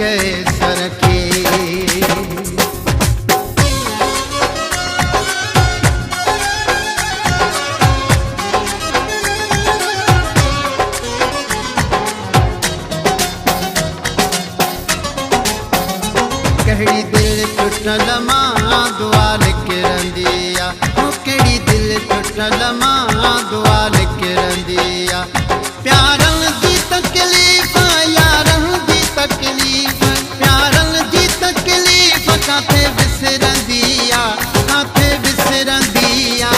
कैसर के। कहिड़ी दिल टुटल मां दुआ लिखी रंदिया, कहिड़ी दिल टुटल मां दुआ लिखी रंदिया। प्यारन जी तकलीफ़ यारन जी तकलीफ़, प्यारन जी तकलीफ़ काथे विसरंदिया, काथे विसरंदिया।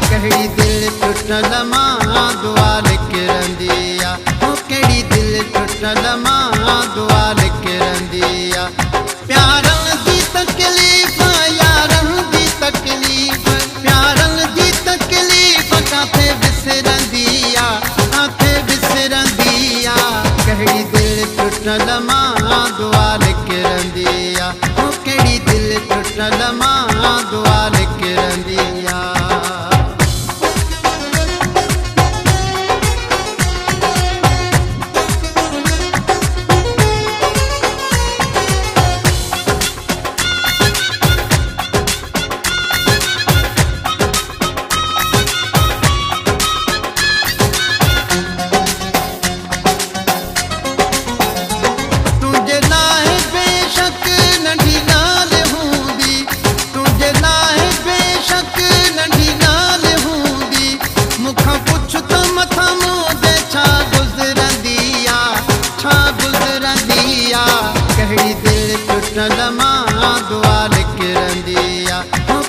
कहिड़ी दिल टुटल मां दुआ लिखी रंदिया, कहिड़ी दिल टुटल मां दुआ लिखी रंदिया। प्यारन जी तकलीफ़ यारन जी तकलीफ़, प्यारन जी तकलीफ़ काथे विसरंदिया, काथे विसरंदिया। कहिड़ी दिल टुटल मां दुआ लिखी रंदिया, कहिड़ी दिल टुटल मां दुआ लिखी रंदिया। कहिड़ी दिल टुटल मां दुआ लिखी रंदिया,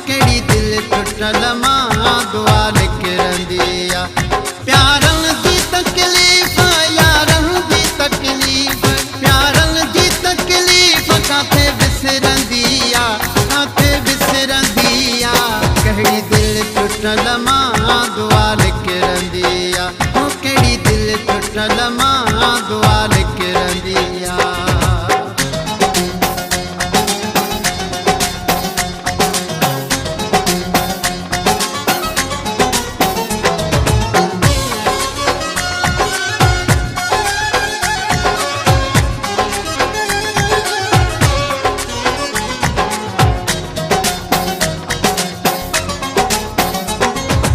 कहिड़ी दिल टुटल मां दुआ लिखी रंदिया। प्यारन जी तकलीफ़ यारन जी तकलीफ़, प्यारन जी तकलीफ़ काथे विसरंदिया, काथे विसरंदिया। कहिड़ी दिल टुटल मां दुआ लिखी रंदिया, कहिड़ी दिल टुटल मां दुआ लिखी रंदिया।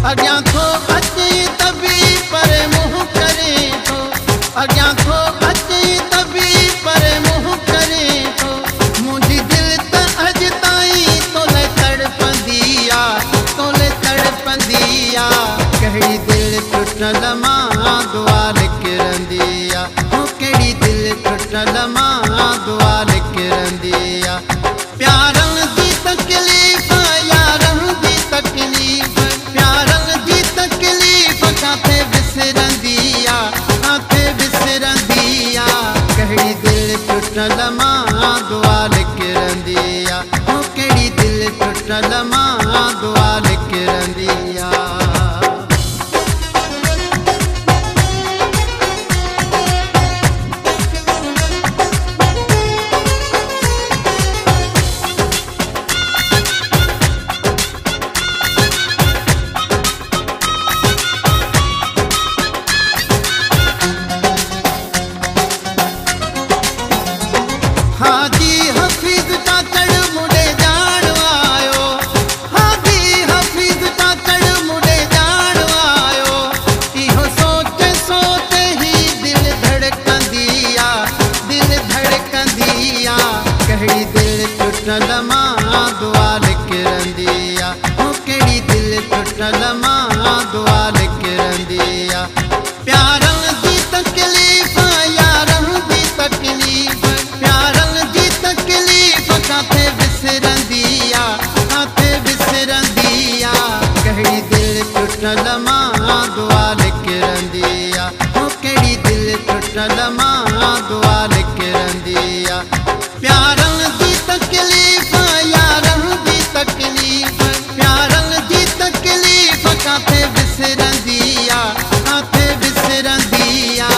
अॻियां थो अचे त बि पर मुंहुं करे थो, अॻियां थो अचे त बि पर मुंहुं करे थो। मुंहिंजी दिल त अॼु ताईं तोले तड़पंदी आहे, तोले तड़पंदी आहे। कहिड़ी दिल टुटल मां दुआ लिखी रंदिया, कहिड़ी दिल टुटल मां दुआ लिखी रंदिया। प्यारन जी तकलीफ़ यारन जी तकलीफ़, प्यारन जी तकलीफ़ काथे विसरंदिया, काथे विसरंदिया। कहिड़ी दिल टुटल मां दुआ लिखी रंदिया, कहिड़ी दिल टुटल मां दुआ लिखी रंदिया। हाजी हफीज़ चाचड़ मुड़े जान आयो, हाजी हफीज़ चाचड़ मुड़े जान आयो। इहो सोचे सोचे ही दिल धड़कंदी आ, दिल धड़कंदी आ। कहिड़ी दिल टुटल मां दुआ लिखी रंदिया, कहिड़ी दिल टुटल मां दुआ लिखी रंदिया। प्यारन जी तकलीफ़ यारन जी तकलीफ़, प्यारन जी तकलीफ़ काथे विसरंदिया, काथे विसरंदिया। कहिड़ी दिल टुटल मां दुआ लिखी रंदिया, कहिड़ी दिल टुटल मां दुआ लिखी रंदिया। प्यारन जी तकलीफ़ यारन जी तकलीफ़, प्यारन जी तकलीफ़ काथे विसरंदिया, काथे विसरंदिया।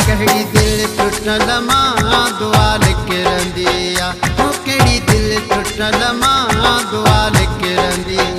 कहिड़ी दिल टुटल मां दुआ लिखी रंदिया, कहिड़ी दिल टुटल मां दुआ लिखी रंदिया।